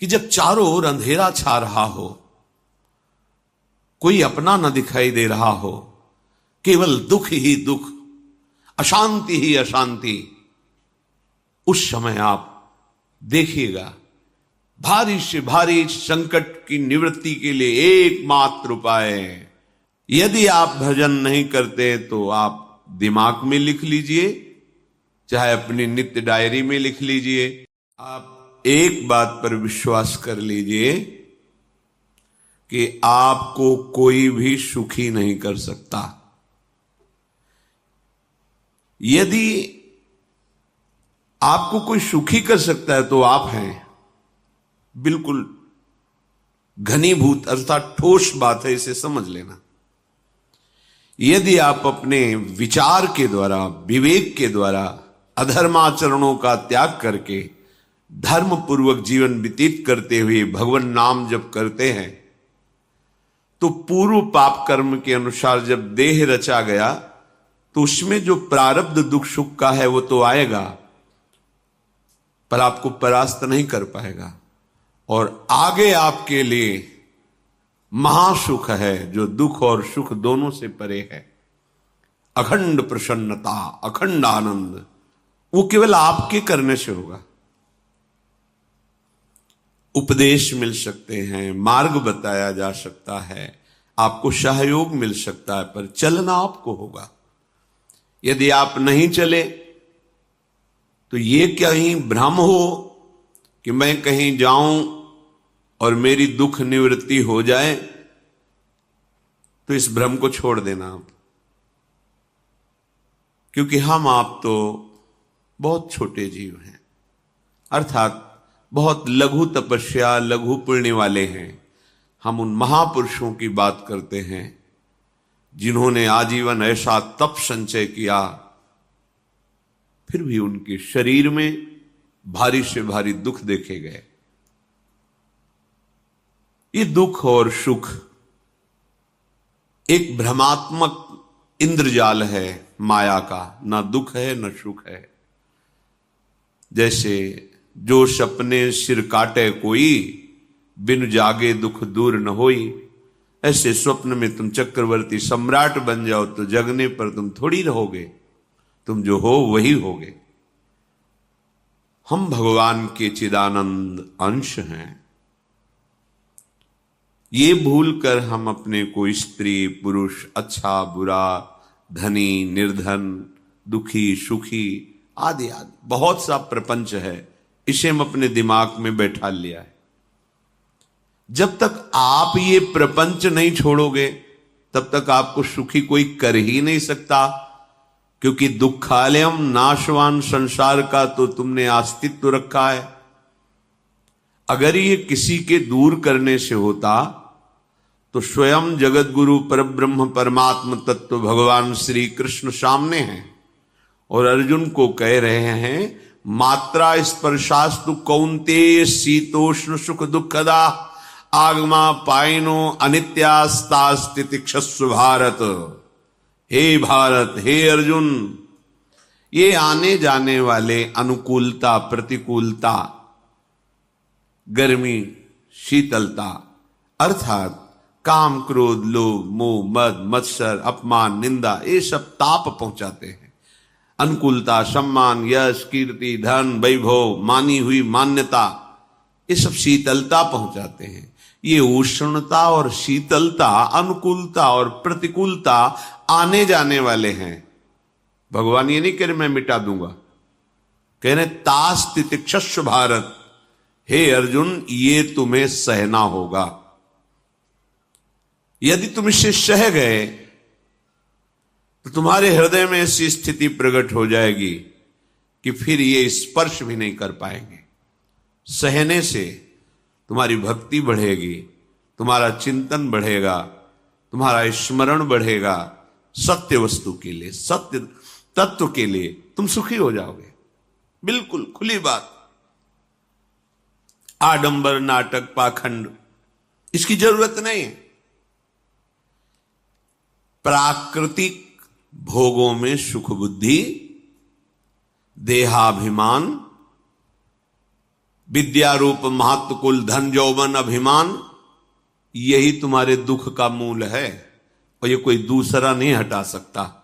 कि जब चारों ओर अंधेरा छा रहा हो, कोई अपना न दिखाई दे रहा हो, केवल दुख ही दुख, अशांति ही अशांति, उस समय आप देखिएगा भारी से भारी संकट की निवृत्ति के लिए एकमात्र उपाय है। यदि आप भजन नहीं करते तो आप दिमाग में लिख लीजिए, चाहे अपनी नित्य डायरी में लिख लीजिए। आप एक बात पर विश्वास कर लीजिए कि आपको कोई भी सुखी नहीं कर सकता। यदि आपको कोई सुखी कर सकता है तो आप हैं। बिल्कुल घनीभूत अर्थात ठोस बात है, इसे समझ लेना। यदि आप अपने विचार के द्वारा, विवेक के द्वारा अधर्माचरणों का त्याग करके धर्म पूर्वक जीवन व्यतीत करते हुए भगवान नाम जप करते हैं, तो पूर्व पाप कर्म के अनुसार जब देह रचा गया तो उसमें जो प्रारब्ध दुख सुख का है वो तो आएगा, पर आपको परास्त नहीं कर पाएगा। और आगे आपके लिए महासुख है जो दुख और सुख दोनों से परे है। अखंड प्रसन्नता, अखंड आनंद, वो केवल आपके करने से होगा। उपदेश मिल सकते हैं, मार्ग बताया जा सकता है, आपको सहयोग मिल सकता है, पर चलना आपको होगा। यदि आप नहीं चले तो ये कहीं भ्रम हो कि मैं कहीं जाऊं और मेरी दुख निवृत्ति हो जाए, तो इस भ्रम को छोड़ देना आप। क्योंकि हम आप तो बहुत छोटे जीव हैं, अर्थात बहुत लघु तपस्या, लघु पुण्य वाले हैं। हम उन महापुरुषों की बात करते हैं जिन्होंने आजीवन ऐसा तप संचय किया, फिर भी उनके शरीर में भारी से भारी दुख देखे गए। ये दुख और सुख एक भ्रमात्मक इंद्रजाल है माया का, ना दुख है न सुख है। जैसे जो सपने सिर काटे कोई, बिन जागे दुख दूर न होई। ऐसे स्वप्न में तुम चक्रवर्ती सम्राट बन जाओ तो जगने पर तुम थोड़ी रहोगे, तुम जो हो वही होगे। हम भगवान के चिदानंद अंश हैं। ये भूल कर हम अपने को स्त्री पुरुष, अच्छा बुरा, धनी निर्धन, दुखी सुखी आदि आदि बहुत सा प्रपंच है, इसे हम अपने दिमाग में बैठा लिया है। जब तक आप ये प्रपंच नहीं छोड़ोगे तब तक आपको सुखी कोई कर ही नहीं सकता, क्योंकि दुखालयम नाशवान संसार का तो तुमने अस्तित्व रखा है। अगर ये किसी के दूर करने से होता तो स्वयं जगत गुरु परब्रह्म परमात्म तत्व भगवान श्री कृष्ण सामने हैं और अर्जुन को कह रहे हैं, मात्रा स्पर्शास्तु कौन्तेय शीतोष्ण सुख दुखदा आगमा पाइनो अनित्यास्तास्तितिक्षस्व भारत। हे भारत, हे अर्जुन, ये आने जाने वाले अनुकूलता प्रतिकूलता, गर्मी शीतलता, अर्थात काम क्रोध लोभ मोह मद मत्सर अपमान निंदा, ये सब ताप पहुंचाते हैं। अनुकूलता सम्मान यश कीर्ति धन वैभव, मानी हुई मान्यता, ये सब शीतलता पहुंचाते हैं। ये उष्णता और शीतलता, अनुकूलता और प्रतिकूलता आने जाने वाले हैं। भगवान ये नहीं कह रहे मैं मिटा दूंगा, कह रहे तास तितिक्षस्व भारत। हे अर्जुन, ये तुम्हें सहना होगा। यदि तुम इसे सह गए तो तुम्हारे हृदय में ऐसी स्थिति प्रकट हो जाएगी कि फिर ये स्पर्श भी नहीं कर पाएंगे। सहने से तुम्हारी भक्ति बढ़ेगी, तुम्हारा चिंतन बढ़ेगा, तुम्हारा स्मरण बढ़ेगा, सत्य वस्तु के लिए, सत्य तत्व के लिए तुम सुखी हो जाओगे। बिल्कुल खुली बात। आडंबर नाटक पाखंड इसकी जरूरत नहीं है। प्राकृतिक भोगों में सुख बुद्धि, देहाभिमान, विद्या रूप महत्व कुल धन यौवन अभिमान, यही तुम्हारे दुख का मूल है और ये कोई दूसरा नहीं हटा सकता।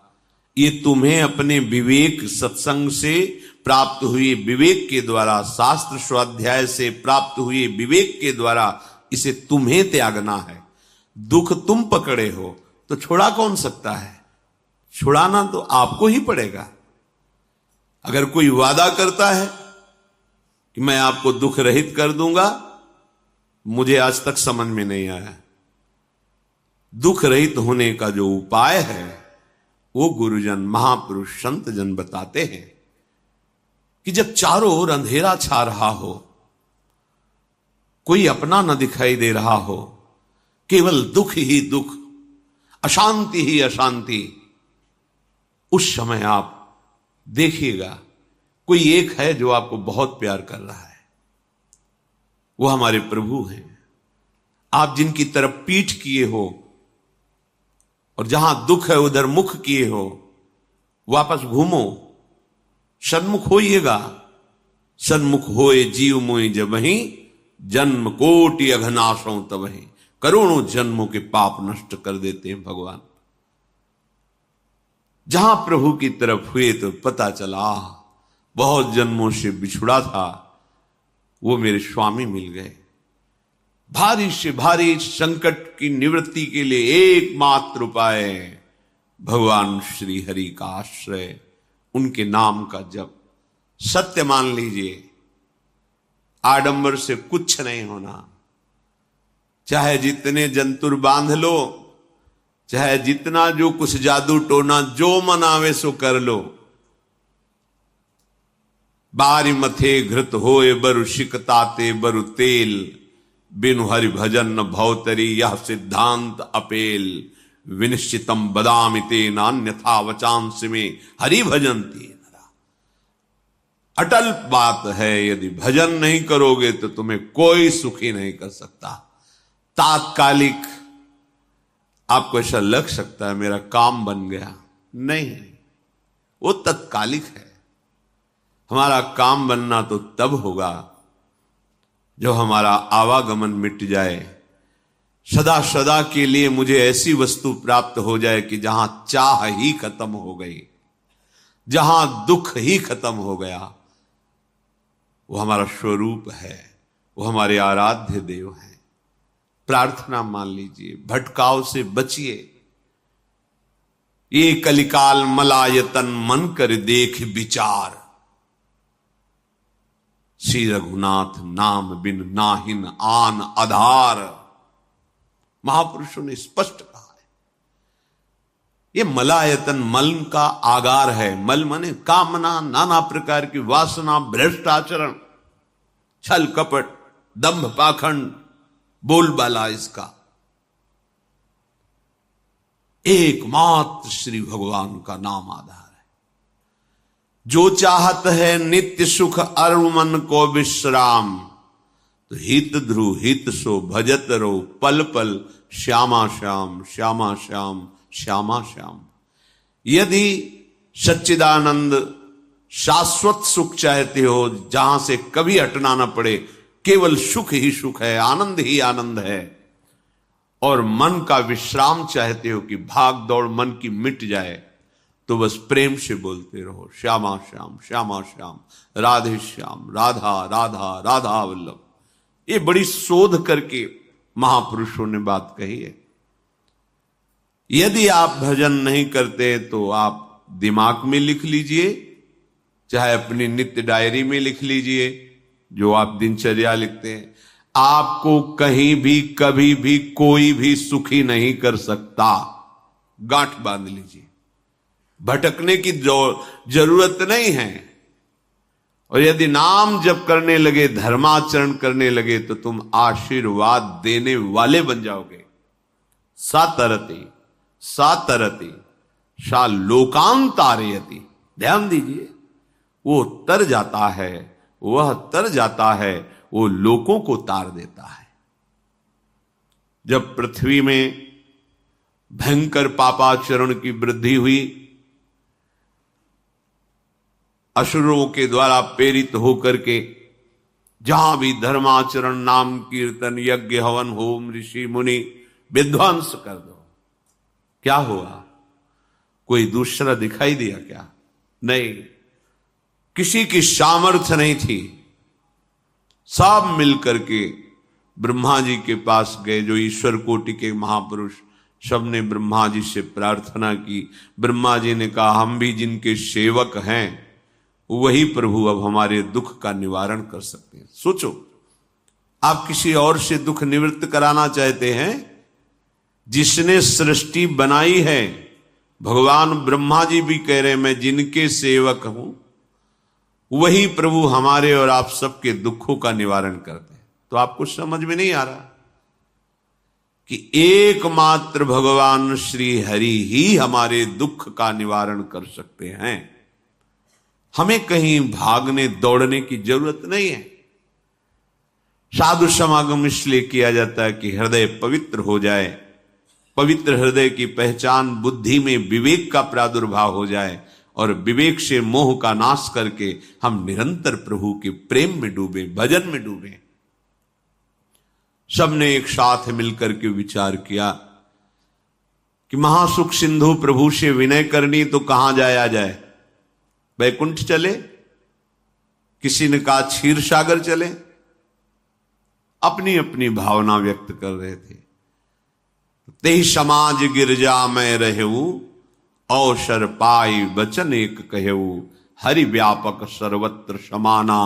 ये तुम्हें अपने विवेक सत्संग से प्राप्त हुए विवेक के द्वारा, शास्त्र स्वाध्याय से प्राप्त हुए विवेक के द्वारा इसे तुम्हें त्यागना है। दुख तुम पकड़े हो तो छुड़ा कौन सकता है? छुड़ाना तो आपको ही पड़ेगा। अगर कोई वादा करता है कि मैं आपको दुख रहित कर दूंगा, मुझे आज तक समझ में नहीं आया। दुख रहित होने का जो उपाय है वो गुरुजन, महापुरुष, संत जन बताते हैं कि जब चारों ओर अंधेरा छा रहा हो, कोई अपना न दिखाई दे रहा हो, केवल दुख ही दुख, अशांति ही अशांति, उस समय आप देखिएगा कोई एक है जो आपको बहुत प्यार कर रहा है। वो हमारे प्रभु हैं। आप जिनकी तरफ पीठ किए हो और जहां दुख है उधर मुख किए हो, वापस घूमो, सन्मुख होइएगा। सन्मुख होए जीव मोहि जबहि, जन्म कोटि अघनाशों तबहि। करोड़ों जन्मों के पाप नष्ट कर देते हैं भगवान। जहां प्रभु की तरफ हुए तो पता चला बहुत जन्मों से बिछुड़ा था, वो मेरे स्वामी मिल गए। भारी से भारी संकट की निवृत्ति के लिए एकमात्र उपाय भगवान श्री हरि का आश्रय, उनके नाम का जप। सत्य मान लीजिए, आडंबर से कुछ नहीं होना। चाहे जितने जंतुर बांध लो, चाहे जितना जो कुछ जादू टोना जो मनावे सो कर लो, बारी मथे घृत होए बरु शिकताते बरु तेल, बिनु हरि भजन न भवतरी यह सिद्धांत अपेल। विनिश्चितम बदामिते नान्यथा वचांस में हरि भजंती। अटल बात है, यदि भजन नहीं करोगे तो तुम्हें कोई सुखी नहीं कर सकता। तात्कालिक आपको ऐसा लग सकता है मेरा काम बन गया, नहीं, वो तत्कालिक है। हमारा काम बनना तो तब होगा जो हमारा आवागमन मिट जाए, सदा सदा के लिए मुझे ऐसी वस्तु प्राप्त हो जाए कि जहां चाह ही खत्म हो गई, जहां दुख ही खत्म हो गया। वो हमारा स्वरूप है, वो हमारे आराध्य देव हैं। प्रार्थना मान लीजिए, भटकाव से बचिए। ये कलिकाल मलायतन मन कर देख विचार, श्री रघुनाथ नाम बिन नाहिन आन आधार। महापुरुषों ने स्पष्ट कहा है। ये मलायतन मल का आगार है। मल माने कामना, नाना प्रकार की वासना, भ्रष्ट आचरण, छल कपट, दंभ पाखंड, बोलबाला, इसका एकमात्र श्री भगवान का नाम आधार है। जो चाहत है नित्य सुख अरु मन को विश्राम, तो हित ध्रुव हित सो भजत रो पल पल श्यामा श्याम श्यामा श्याम श्यामा श्याम। यदि सच्चिदानंद शाश्वत सुख चाहते हो, जहां से कभी हटना ना पड़े, केवल सुख ही सुख है, आनंद ही आनंद है, और मन का विश्राम चाहते हो कि भाग दौड़ मन की मिट जाए, तो बस प्रेम से बोलते रहो श्यामा श्याम श्यामा श्याम, राधे श्याम, राधा राधा राधा वल्लभ। ये बड़ी शोध करके महापुरुषों ने बात कही है। यदि आप भजन नहीं करते तो आप दिमाग में लिख लीजिए, चाहे अपनी नित्य डायरी में लिख लीजिए, जो आप दिनचर्या लिखते हैं। आपको कहीं भी कभी भी कोई भी सुखी नहीं कर सकता। गांठ बांध लीजिए, भटकने की जरूरत नहीं है। और यदि नाम जप करने लगे, धर्माचरण करने लगे, तो तुम आशीर्वाद देने वाले बन जाओगे। सातरति सातरति सा लोकांतारयति। ध्यान दीजिए, वो तर जाता है, वह तर जाता है, वो लोकों को तार देता है। जब पृथ्वी में भयंकर पापाचरण की वृद्धि हुई, असुरों के द्वारा प्रेरित होकर के जहां भी धर्माचरण, नाम कीर्तन, यज्ञ, हवन, होम, ऋषि मुनि विध्वंस कर दो। क्या हुआ? कोई दूसरा दिखाई दिया क्या? नहीं, किसी की सामर्थ्य नहीं थी। सब मिलकर के ब्रह्मा जी के पास गए, जो ईश्वर कोटि के महापुरुष, सबने ब्रह्मा जी से प्रार्थना की। ब्रह्मा जी ने कहा, हम भी जिनके सेवक हैं वही प्रभु अब हमारे दुख का निवारण कर सकते हैं। सोचो, आप किसी और से दुख निवृत्त कराना चाहते हैं? जिसने सृष्टि बनाई है, भगवान ब्रह्मा जी भी कह रहे हैं मैं जिनके सेवक हूं, वही प्रभु हमारे और आप सबके दुखों का निवारण करते हैं। तो आपको समझ में नहीं आ रहा कि एकमात्र भगवान श्री हरि ही हमारे दुख का निवारण कर सकते हैं। हमें कहीं भागने दौड़ने की जरूरत नहीं है। साधु समागम इसलिए किया जाता है कि हृदय पवित्र हो जाए। पवित्र हृदय की पहचान बुद्धि में विवेक का प्रादुर्भाव हो जाए, और विवेक से मोह का नाश करके हम निरंतर प्रभु के प्रेम में डूबे, भजन में डूबे। सबने एक साथ मिलकर के विचार किया कि महासुख सिंधु प्रभु से विनय करनी तो कहां जाया जाए? वैकुंठ चले, किसी ने कहा क्षीर सागर चले। अपनी अपनी भावना व्यक्त कर रहे थे। तेहि समाज गिरजा में रहेऊ, अवसर पाई वचन एक कहेऊ, हरि व्यापक सर्वत्र समाना,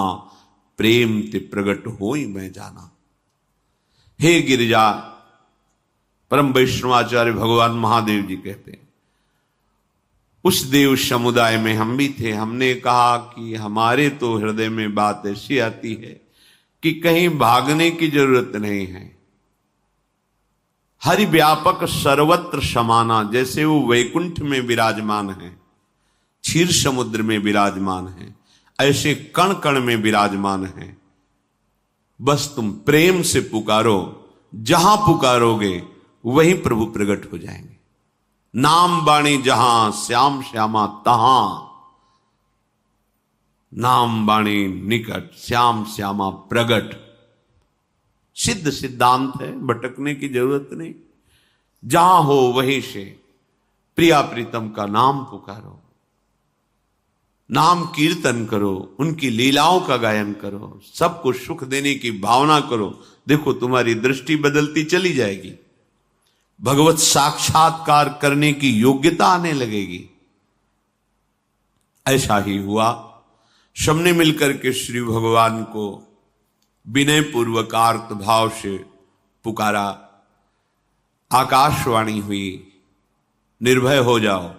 प्रेम ते प्रगट होई मैं जाना। हे गिरिजा, परम वैष्णवाचार्य भगवान महादेव जी कहते हैं, उस देव समुदाय में हम भी थे। हमने कहा कि हमारे तो हृदय में बात ऐसी आती है कि कहीं भागने की जरूरत नहीं है। हरि व्यापक सर्वत्र समाना, जैसे वो वैकुंठ में विराजमान है, क्षीर समुद्र में विराजमान है, ऐसे कण कण में विराजमान है। बस तुम प्रेम से पुकारो, जहां पुकारोगे वहीं प्रभु प्रकट हो जाएंगे। नाम बाणी जहां श्याम श्यामा तहां, नाम बाणी निकट श्याम श्यामा प्रगट। सिद्ध सिद्धांत है, भटकने की जरूरत नहीं। जहां हो वहीं से प्रिया प्रीतम का नाम पुकारो, नाम कीर्तन करो, उनकी लीलाओं का गायन करो, सबको सुख देने की भावना करो। देखो तुम्हारी दृष्टि बदलती चली जाएगी, भगवत साक्षात्कार करने की योग्यता आने लगेगी। ऐसा ही हुआ। सबने मिलकर के श्री भगवान को विनय पूर्वक आर्त भाव से पुकारा। आकाशवाणी हुई, निर्भय हो जाओ,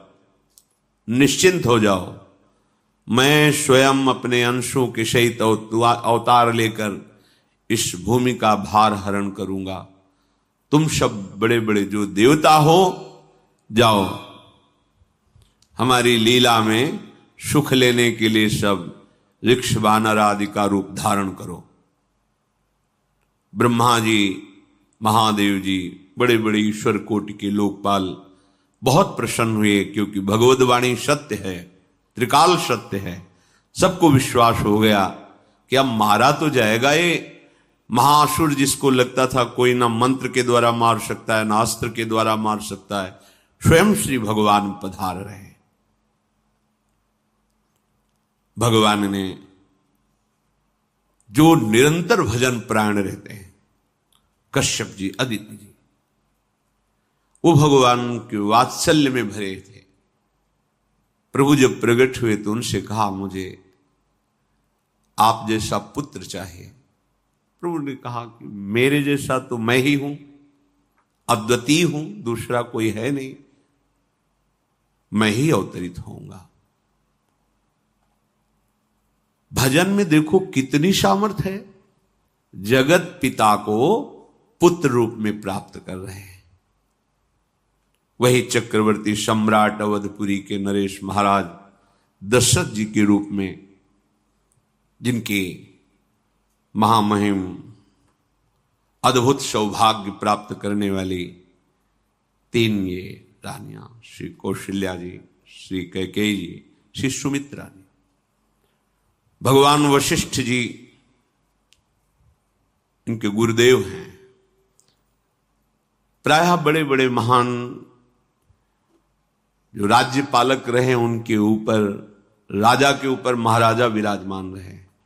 निश्चिंत हो जाओ, मैं स्वयं अपने अंशों के सहित अवतार लेकर इस भूमि का भार हरण करूंगा। तुम सब बड़े बड़े जो देवता हो, जाओ हमारी लीला में सुख लेने के लिए सब ऋक्ष वानर आदि का रूप धारण करो। ब्रह्मा जी, महादेव जी, बड़े बड़े ईश्वर कोटि के लोकपाल बहुत प्रसन्न हुए, क्योंकि भगवद वाणी सत्य है, त्रिकाल सत्य है। सबको विश्वास हो गया कि अब मारा तो जाएगा ये महासुर, जिसको लगता था कोई ना मंत्र के द्वारा मार सकता है, ना अस्त्र के द्वारा मार सकता है। स्वयं श्री भगवान पधार रहे हैं। भगवान ने जो निरंतर भजन प्राण रहते हैं, कश्यप जी, अदिति जी, वो भगवान के वात्सल्य में भरे थे। प्रभु जब प्रकट हुए तो उनसे कहा, मुझे आप जैसा पुत्र चाहिए। प्रभु ने कहा कि मेरे जैसा तो मैं ही हूं, अद्वितीय हूं, दूसरा कोई है नहीं, मैं ही अवतरित होऊंगा। भजन में देखो कितनी सामर्थ है। जगत पिता को पुत्र रूप में प्राप्त कर रहे हैं। वही चक्रवर्ती सम्राट अवधपुरी के नरेश महाराज दशरथ जी के रूप में, जिनके महामहिम अद्भुत सौभाग्य प्राप्त करने वाली तीन ये रानियां, श्री कौशल्या जी, श्री कैकेयी जी, श्री सुमित्रा जी। भगवान वशिष्ठ जी इनके गुरुदेव हैं। प्रायः बड़े बड़े महान जो राज्य पालक रहे, उनके ऊपर, राजा के ऊपर महाराजा विराजमान रहे।